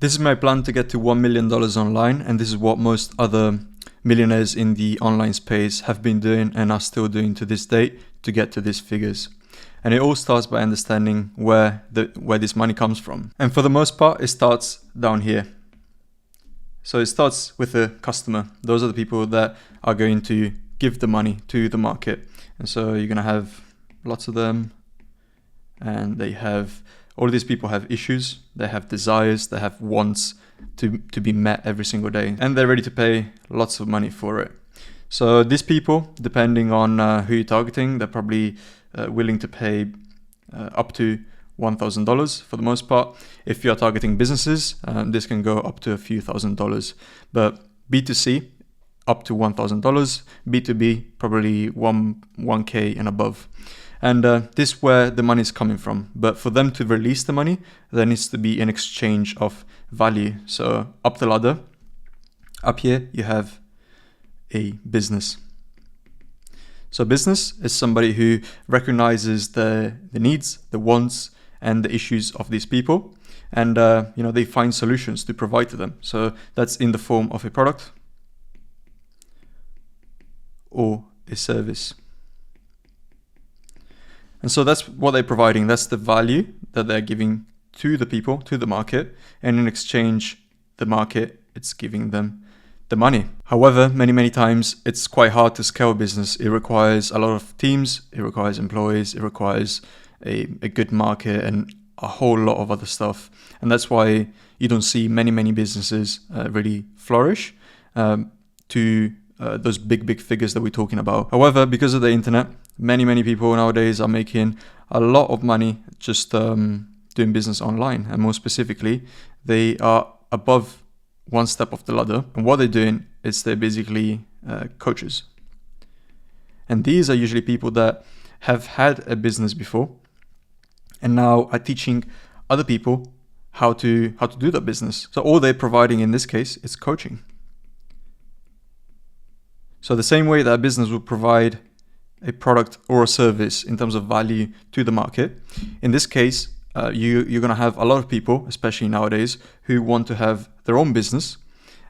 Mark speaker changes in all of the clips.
Speaker 1: This is my plan to get to $1 million online, and this is what most other millionaires in the online space have been doing and are still doing to this day to get to these figures. And it all starts by understanding where this money comes from. And for the most part, it starts down here. So it starts with the customer. Those are the people that are going to give the money to the market. And so you're going to have lots of them. And all of these people have issues. They have desires. They have wants to be met every single day. And they're ready to pay lots of money for it. So these people, depending on who you're targeting, they're probably willing to pay up to $1,000 for the most part. If you're targeting businesses, this can go up to a few $1,000s. But B2C, up to $1,000. B2B, probably 1K and above. And this is where the money is coming from. But for them to release the money, there needs to be an exchange of value. So up the ladder, up here, you have a business. So business is somebody who recognizes the needs, the wants, and the issues of these people. And they find solutions to provide to them. So that's in the form of a product or a service. And so that's what they're providing. That's the value that they're giving to the people, to the market. And in exchange, the market, it's giving them the money. However, many times it's quite hard to scale a business. It requires a lot of teams, it requires employees, it requires a good market and a whole lot of other stuff. And that's why you don't see many businesses really flourish to those big figures that we're talking about. However, because of the internet, many people nowadays are making a lot of money just doing business online. And more specifically, they are above one step of the ladder. And what they're doing is they're basically coaches. And these are usually people that have had a business before and now are teaching other people how to do that business. So all they're providing in this case is coaching. So the same way that a business would provide a product or a service in terms of value to the market, in this case, you're going to have a lot of people, especially nowadays, who want to have their own business,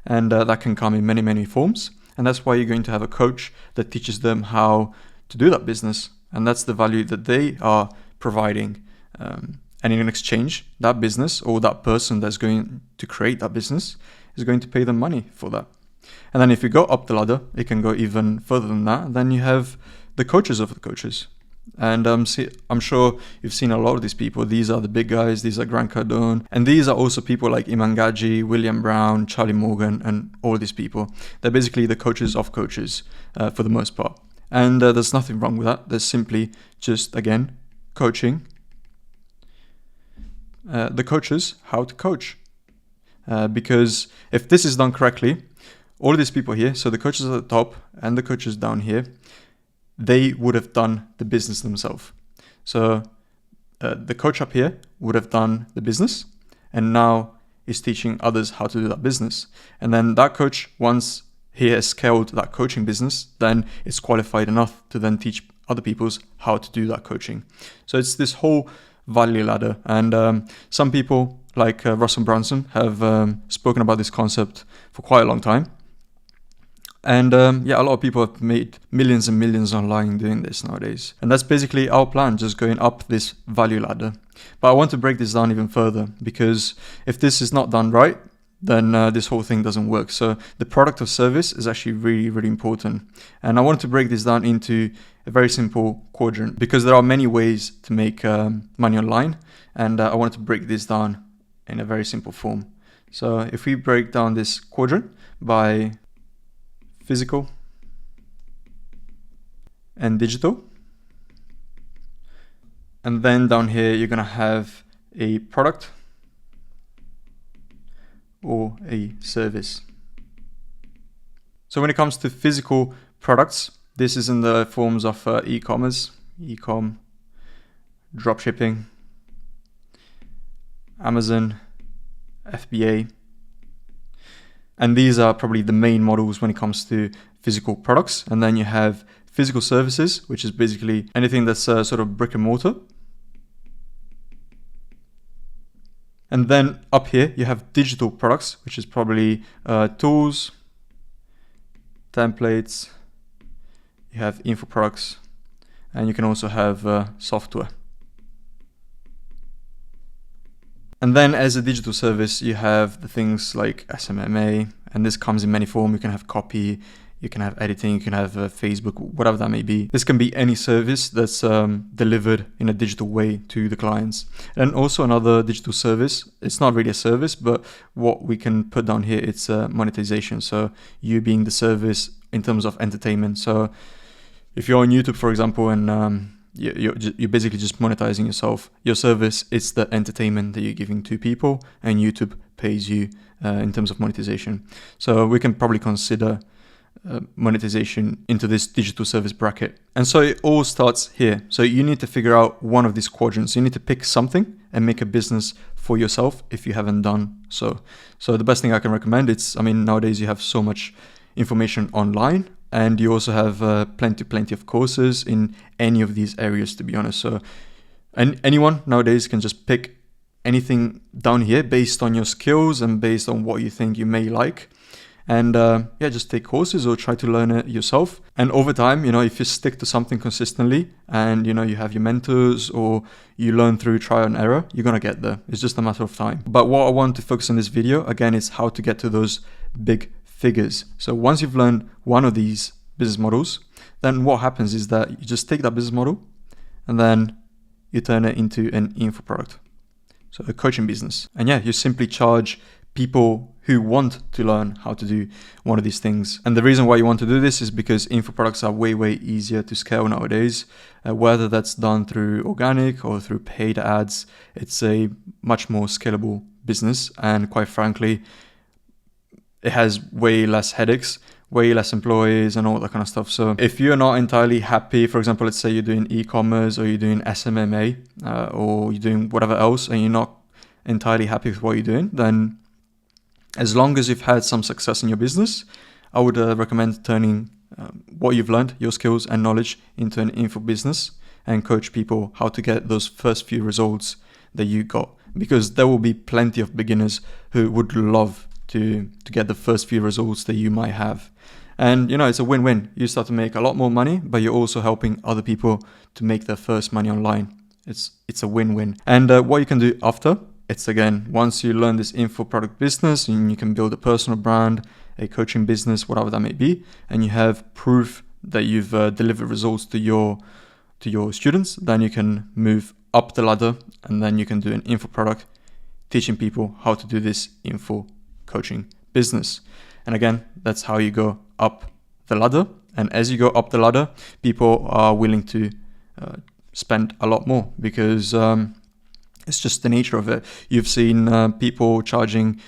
Speaker 1: and that can come in many forms. And that's why you're going to have a coach that teaches them how to do that business. And that's the value that they are providing. And in exchange, that business or that person that's going to create that business is going to pay them money for that. And then if you go up the ladder, it can go even further than that. Then you have the coaches of the coaches. And I'm sure you've seen a lot of these people. These are the big guys. These are Grant Cardone. And these are also people like Iman Gadzhi, William Brown, Charlie Morgan, and all these people. They're basically the coaches of coaches for the most part. And there's nothing wrong with that. There's simply just, again, coaching the coaches how to coach. Because if this is done correctly, all of these people here, so the coaches at the top and the coaches down here, they would have done the business themselves. So the coach up here would have done the business and now is teaching others how to do that business. And then that coach, once he has scaled that coaching business, then it's qualified enough to then teach other people how to do that coaching. So it's this whole value ladder. And some people like Russell Brunson have spoken about this concept for quite a long time. And a lot of people have made millions and millions online doing this nowadays. And that's basically our plan, just going up this value ladder. But I want to break this down even further, because if this is not done right, then this whole thing doesn't work. So the product or service is actually really important. And I want to break this down into a very simple quadrant, because there are many ways to make money online. And I wanted to break this down in a very simple form. So if we break down this quadrant by physical and digital. And then down here, you're going to have a product or a service. So when it comes to physical products, this is in the forms of e-commerce, e-com, dropshipping, Amazon, FBA. And these are probably the main models when it comes to physical products. And then you have physical services, which is basically anything that's sort of brick and mortar. And then up here, you have digital products, which is probably tools, templates, you have info products, and you can also have software. And then as a digital service, you have the things like SMMA, and this comes in many forms. You can have copy, you can have editing, you can have Facebook, whatever that may be. This can be any service that's delivered in a digital way to the clients. And also another digital service, it's not really a service, but what we can put down here, it's monetization. So you being the service in terms of entertainment. So if you're on YouTube, for example, and you're basically just monetizing yourself. Your service, it's the entertainment that you're giving to people, and YouTube pays you in terms of monetization. So we can probably consider monetization into this digital service bracket. And so it all starts here. So you need to figure out one of these quadrants. You need to pick something and make a business for yourself if you haven't done so. So the best thing I can recommend, nowadays you have so much information online, and you also have plenty of courses in any of these areas, to be honest. So anyone nowadays can just pick anything down here based on your skills and based on what you think you may like. And just take courses or try to learn it yourself. And over time, if you stick to something consistently and, you have your mentors or you learn through trial and error, you're going to get there. It's just a matter of time. But what I want to focus on this video, again, is how to get to those big figures. So once you've learned one of these business models, then what happens is that you just take that business model and then you turn it into an info product. So a coaching business. And you simply charge people who want to learn how to do one of these things. And the reason why you want to do this is because info products are way easier to scale nowadays. Whether that's done through organic or through paid ads, it's a much more scalable business. And quite frankly, it has way less headaches, way less employees and all that kind of stuff. So if you're not entirely happy, for example, let's say you're doing e-commerce or you're doing SMMA or you're doing whatever else and you're not entirely happy with what you're doing, then as long as you've had some success in your business, I would recommend turning what you've learned, your skills and knowledge, into an info business and coach people how to get those first few results that you got. Because there will be plenty of beginners who would love to get the first few results that you might have. And it's a win-win. You start to make a lot more money, but you're also helping other people to make their first money online. It's a win-win. And what you can do after, it's again, once you learn this info product business, and you can build a personal brand, a coaching business, whatever that may be, and you have proof that you've delivered results to your students, then you can move up the ladder, and then you can do an info product, teaching people how to do this info coaching business. And again, that's how you go up the ladder. And as you go up the ladder, people are willing to spend a lot more because it's just the nature of it. You've seen people charging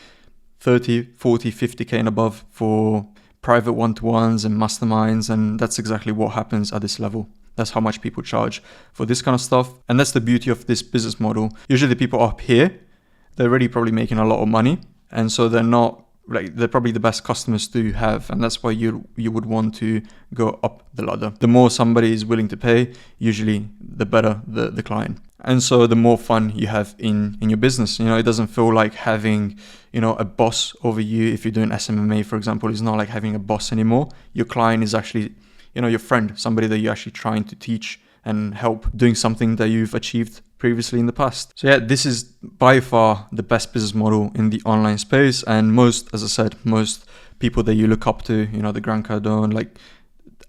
Speaker 1: 30, 40, 50K and above for private one-to-ones and masterminds. And that's exactly what happens at this level. That's how much people charge for this kind of stuff. And that's the beauty of this business model. Usually the people up here, they're already probably making a lot of money. And so they're probably the best customers to have. And that's why you would want to go up the ladder. The more somebody is willing to pay, usually the better the client. And so the more fun you have in your business. It doesn't feel like having, a boss over you. If you're doing SMMA, for example, it's not like having a boss anymore. Your client is actually, your friend, somebody that you're actually trying to teach and help doing something that you've achieved previously in the past. So this is by far the best business model in the online space. And most people that you look up to, the Grant Cardone, like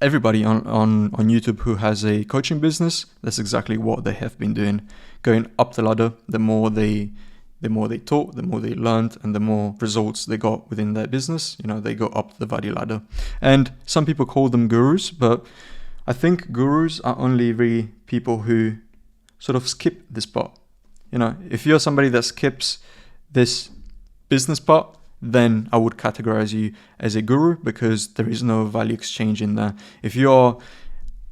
Speaker 1: everybody on YouTube who has a coaching business, that's exactly what they have been doing. Going up the ladder, the more they taught, the more they learned, and the more results they got within their business, they go up the value ladder. And some people call them gurus, but I think gurus are only really people who sort of skip this part. If you're somebody that skips this business part, then I would categorize you as a guru because there is no value exchange in there. If you're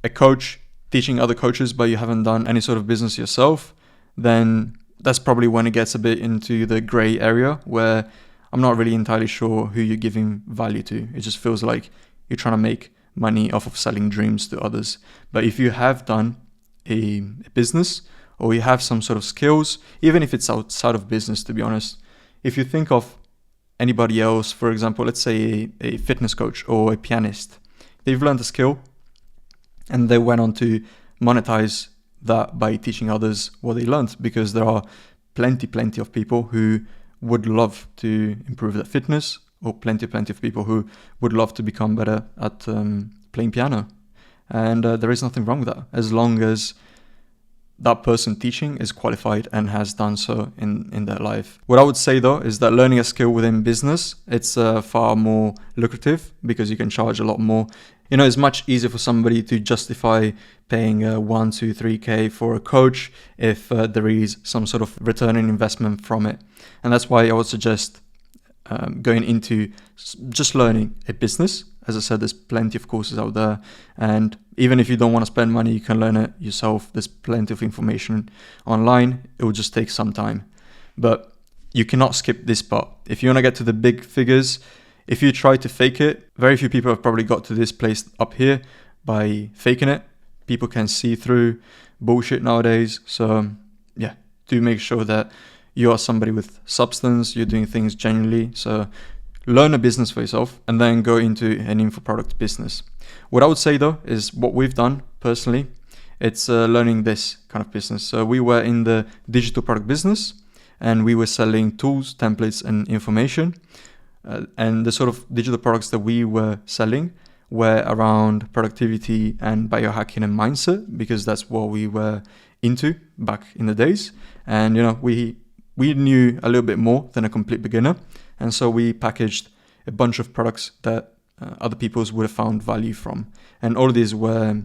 Speaker 1: a coach teaching other coaches, but you haven't done any sort of business yourself, then that's probably when it gets a bit into the gray area where I'm not really entirely sure who you're giving value to. It just feels like you're trying to make money off of selling dreams to others. But if you have done a business or you have some sort of skills, even if it's outside of business, to be honest. If you think of anybody else, for example, let's say a fitness coach or a pianist, they've learned a skill and they went on to monetize that by teaching others what they learned, because there are plenty of people who would love to improve their fitness, or plenty of people who would love to become better at playing piano. And there is nothing wrong with that, as long as that person teaching is qualified and has done so in their life. What I would say though is that learning a skill within business, it's far more lucrative because you can charge a lot more. You know, it's much easier for somebody to justify paying 1, 2, 3K for a coach if there is some sort of return on investment from it. And that's why I would suggest going into just learning a business. As I said, there's plenty of courses out there, and even if you don't want to spend money, you can learn it yourself. There's plenty of information online. It will just take some time, but you cannot skip this part. If you want to get to the big figures, if you try to fake it, very few people have probably got to this place up here by faking it. People can see through bullshit nowadays. So yeah, do make sure that you are somebody with substance, you're doing things genuinely. So learn a business for yourself and then go into an info product business. What I would say though is what we've done personally, it's learning this kind of business. So we were in the digital product business and we were selling tools, templates and information. And the sort of digital products that we were selling were around productivity and biohacking and mindset, because that's what we were into back in the days. And, you know, we knew a little bit more than a complete beginner. And so we packaged a bunch of products that other people would have found value from. And all of these were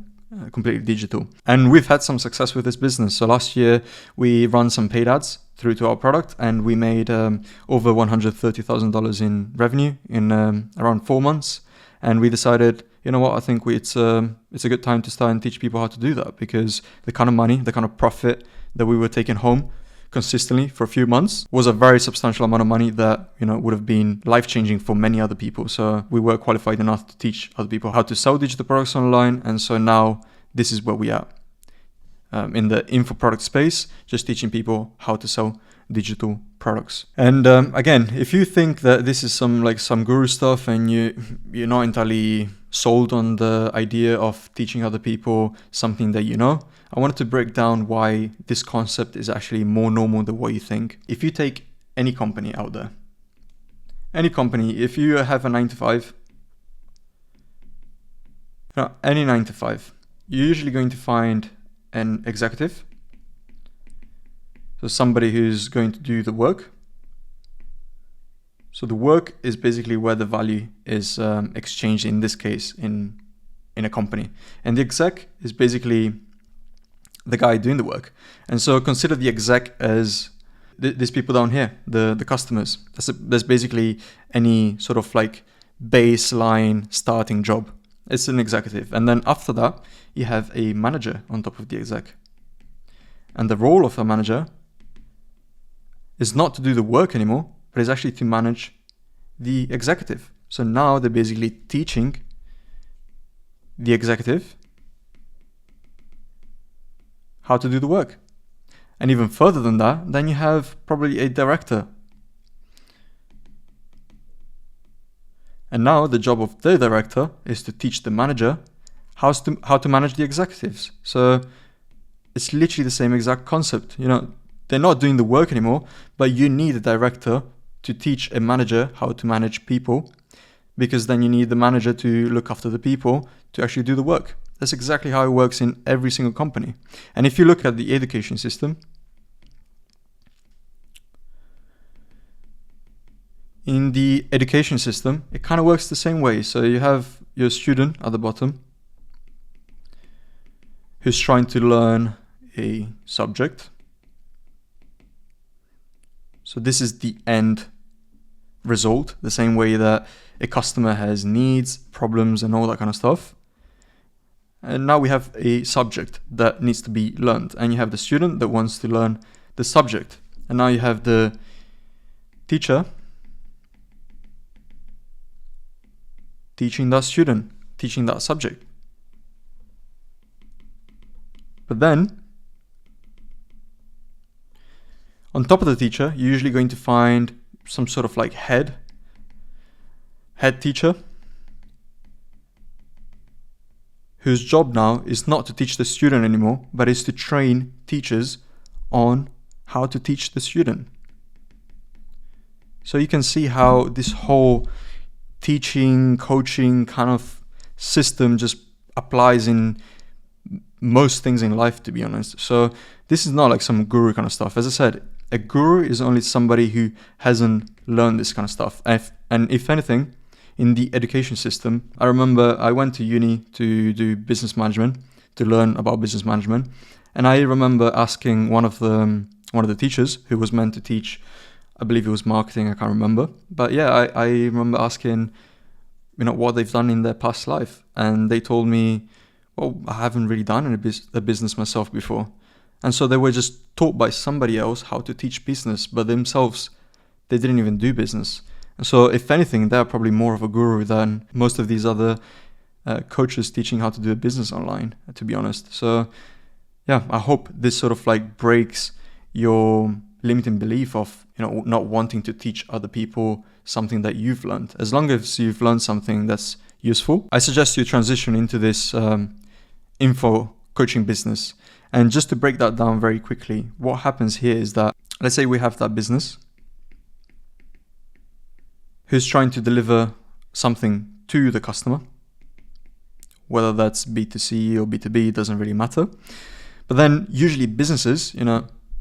Speaker 1: completely digital. And we've had some success with this business. So last year we ran some paid ads through to our product and we made over $130,000 in revenue in around 4 months. And we decided, you know what, I think it's a good time to start and teach people how to do that, because the kind of money, the kind of profit that we were taking home consistently for a few months was a very substantial amount of money that, you know, would have been life-changing for many other people. So we were qualified enough to teach other people how to sell digital products online. And so now this is where we are in the info product space, just teaching people how to sell digital products. And again, if you think that this is some guru stuff and you're not entirely sold on the idea of teaching other people something that you know, I wanted to break down why this concept is actually more normal than what you think. If you take any company out there, any company, if you have a 9 to 5, any 9 to 5, you're usually going to find an executive. So somebody who's going to do the work. So the work is basically where the value is exchanged, in this case, in a company. And the exec is basically the guy doing the work. And so consider the exec as these people down here, the customers. That's basically any sort of like baseline starting job. It's an executive. And then after that, you have a manager on top of the exec. And the role of a manager is not to do the work anymore, but is actually to manage the executive. So now they're basically teaching the executive how to do the work. And even further than that, then you have probably a director. And now the job of the director is to teach the manager how to manage the executives. So it's literally the same exact concept. You know, they're not doing the work anymore, but you need a director to teach a manager how to manage people, because then you need the manager to look after the people to actually do the work. That's exactly how it works in every single company. And if you look at the education system, in the education system, it kind of works the same way. So you have your student at the bottom who's trying to learn a subject. So this is the end result, the same way that a customer has needs, problems, and all that kind of stuff. And now we have a subject that needs to be learned. And you have the student that wants to learn the subject. And now you have the teacher teaching that student, teaching that subject. But then On top of the teacher, you're usually going to find some sort of like head teacher, whose job now is not to teach the student anymore, but is to train teachers on how to teach the student. So you can see how this whole teaching, coaching kind of system just applies in most things in life, to be honest. So this is not like some guru kind of stuff. As I said, a guru is only somebody who hasn't learned this kind of stuff. And if anything, in the education system, I remember I went to uni to do business management, to learn about business management. And I remember asking one of the teachers who was meant to teach, I believe it was marketing, I can't remember. But yeah, I remember asking, what they've done in their past life. And they told me, well, I haven't really done a business myself before. And so they were just taught by somebody else how to teach business, but themselves, they didn't even do business. And so if anything, they're probably more of a guru than most of these other coaches teaching how to do a business online, to be honest. So yeah, I hope this sort of like breaks your limiting belief of, not wanting to teach other people something that you've learned. As long as you've learned something that's useful, I suggest you transition into this info coaching business. And just to break that down very quickly, what happens here is that, let's say we have that business who's trying to deliver something to the customer, whether that's B2C or B2B, doesn't really matter. But then usually businesses,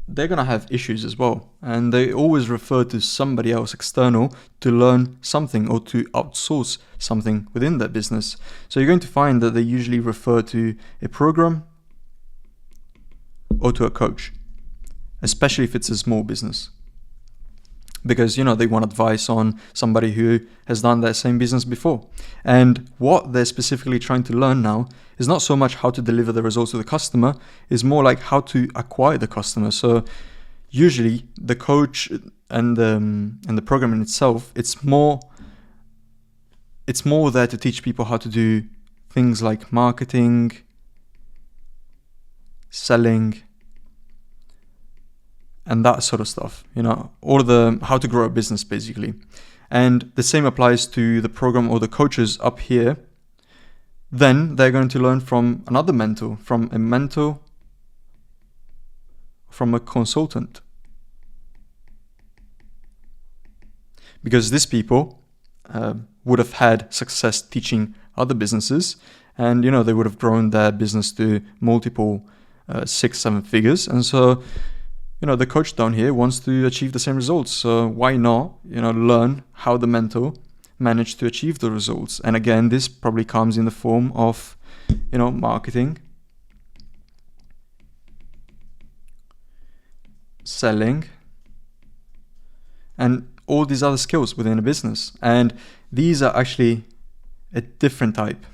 Speaker 1: they're going to have issues as well. And they always refer to somebody else external to learn something or to outsource something within their business. So you're going to find that they usually refer to a program or to a coach, especially if it's a small business. Because, they want advice on somebody who has done that same business before. And what they're specifically trying to learn now is not so much how to deliver the results to the customer, is more like how to acquire the customer. So usually the coach and the program in itself, it's more there to teach people how to do things like marketing, selling, and that sort of stuff, all of the how to grow a business basically. And the same applies to the program or the coaches up here. Then they're going to learn from another mentor, from a consultant. Because these people would have had success teaching other businesses, and they would have grown their business to multiple 6-7 figures. And so the coach down here wants to achieve the same results. So why not, learn how the mentor managed to achieve the results? And again, this probably comes in the form of, marketing, selling, and all these other skills within a business. And these are actually a different type.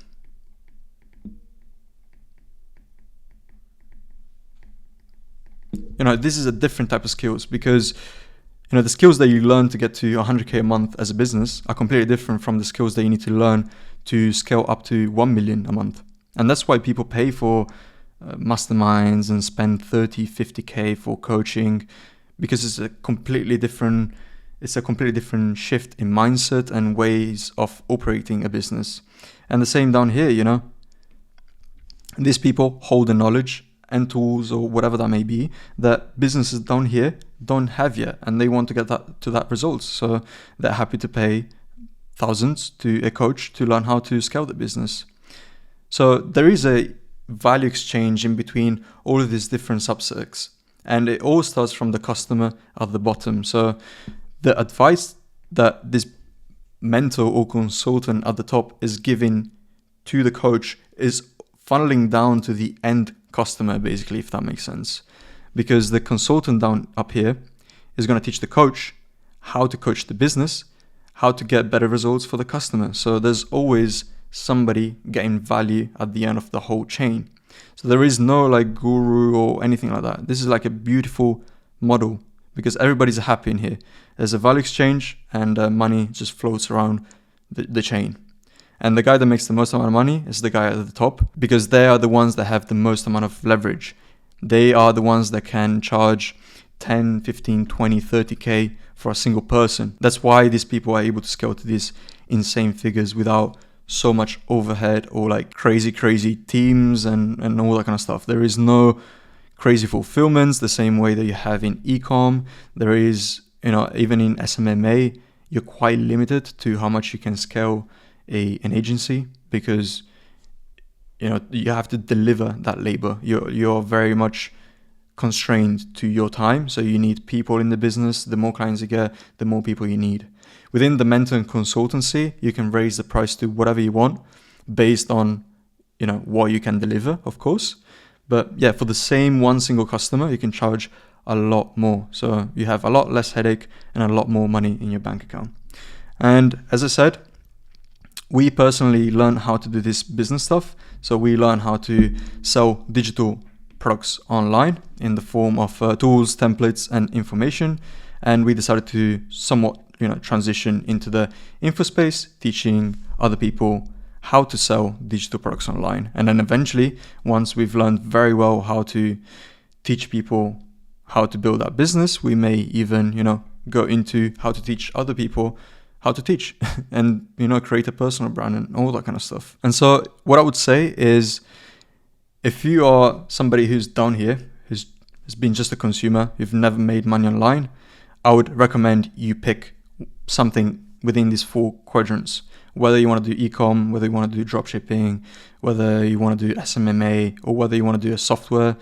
Speaker 1: This is a different type of skills because, the skills that you learn to get to 100K a month as a business are completely different from the skills that you need to learn to scale up to 1 million a month. And that's why people pay for masterminds and spend 30, 50K for coaching, because it's a completely different shift in mindset and ways of operating a business. And the same down here, these people hold the knowledge and tools or whatever that may be that businesses down here don't have yet, and they want to get that results. So they're happy to pay thousands to a coach to learn how to scale the business. So there is a value exchange in between all of these different subsets, and it all starts from the customer at the bottom. So the advice that this mentor or consultant at the top is giving to the coach is funneling down to the end customer, basically, if that makes sense. Because the consultant down up here is going to teach the coach how to coach the business, how to get better results for the customer. So there's always somebody getting value at the end of the whole chain. So there is no like guru or anything like that. This is like a beautiful model because everybody's happy in here. There's a value exchange and money just floats around the chain. And the guy that makes the most amount of money is the guy at the top, because they are the ones that have the most amount of leverage. They are the ones that can charge 10, 15, 20, 30K for a single person. That's why these people are able to scale to these insane figures without so much overhead or like crazy teams and all that kind of stuff. There is no crazy fulfillments the same way that you have in e-com. There is, even in SMMA, you're quite limited to how much you can scale an agency, because you have to deliver that labor. You're very much constrained to your time, so you need people in the business. The more clients you get, the more people you need. Within the mentor and consultancy, you can raise the price to whatever you want based on what you can deliver, of course. But yeah, for the same one single customer, you can charge a lot more, so you have a lot less headache and a lot more money in your bank account. And as I said, we personally learn how to do this business stuff. So we learn how to sell digital products online in the form of tools, templates, and information. And we decided to somewhat, transition into the info space, teaching other people how to sell digital products online. And then eventually, once we've learned very well how to teach people how to build that business, we may even, go into how to teach other people how to teach and, create a personal brand and all that kind of stuff. And so what I would say is, if you are somebody who's down here, who's been just a consumer, you've never made money online, I would recommend you pick something within these 4 quadrants. Whether you want to do e-com, whether you want to do dropshipping, whether you want to do SMMA, or whether you want to do a software,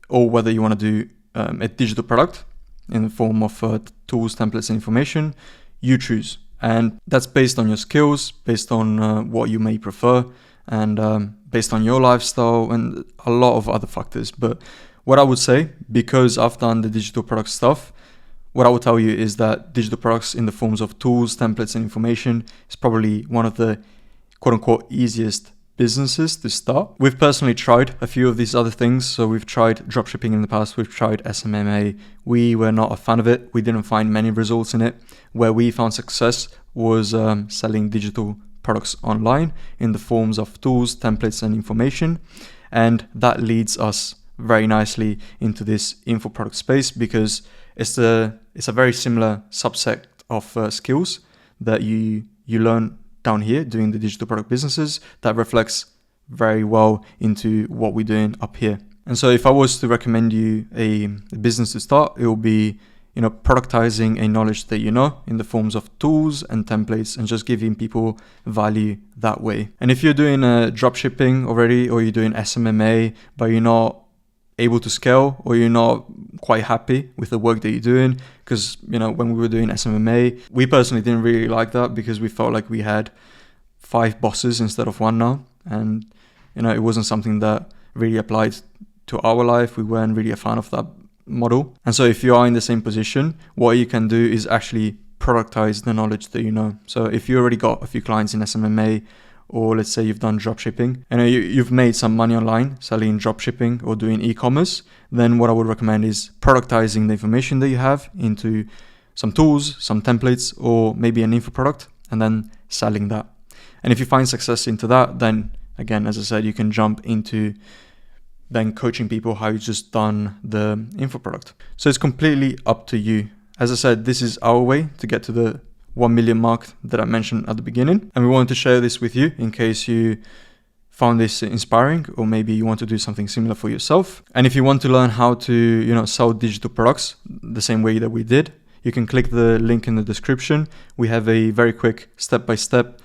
Speaker 1: or whether you want to do a digital product in the form of tools, templates, and information, you choose. And that's based on your skills, based on what you may prefer, and based on your lifestyle and a lot of other factors. But what I would say, because I've done the digital product stuff, what I would tell you is that digital products in the forms of tools, templates, and information is probably one of the quote-unquote easiest businesses to start. We've personally tried a few of these other things. So we've tried dropshipping in the past, we've tried SMMA. We were not a fan of it. We didn't find many results in it. Where we found success was selling digital products online in the forms of tools, templates, and information. And that leads us very nicely into this info product space, because it's a very similar subset of skills that you learn down here doing the digital product businesses that reflects very well into what we're doing up here. And so if I was to recommend you a business to start, it will be productizing a knowledge that in the forms of tools and templates, and just giving people value that way. And if you're doing dropshipping already, or you're doing SMMA, but you're not able to scale, or you're not quite happy with the work that you're doing, because when we were doing SMMA, we personally didn't really like that, because we felt like we had 5 bosses instead of 1 now, and it wasn't something that really applied to our life. We weren't really a fan of that model. And so if you are in the same position, what you can do is actually productize the knowledge that you know. So if you already got a few clients in SMMA, or let's say you've done dropshipping and you've made some money online selling dropshipping or doing e-commerce, then what I would recommend is productizing the information that you have into some tools, some templates, or maybe an info product, and then selling that. And if you find success into that, then again, as I said, you can jump into then coaching people how you just done the info product. So it's completely up to you. As I said, this is our way to get to the 1 million mark that I mentioned at the beginning. And we wanted to share this with you in case you found this inspiring, or maybe you want to do something similar for yourself. And if you want to learn how to, sell digital products the same way that we did, you can click the link in the description. We have a very quick step-by-step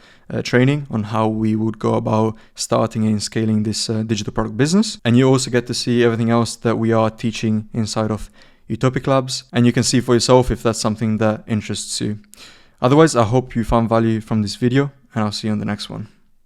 Speaker 1: training on how we would go about starting and scaling this digital product business. And you also get to see everything else that we are teaching inside of Utopic Labs. And you can see for yourself if that's something that interests you. Otherwise, I hope you found value from this video, and I'll see you on the next one.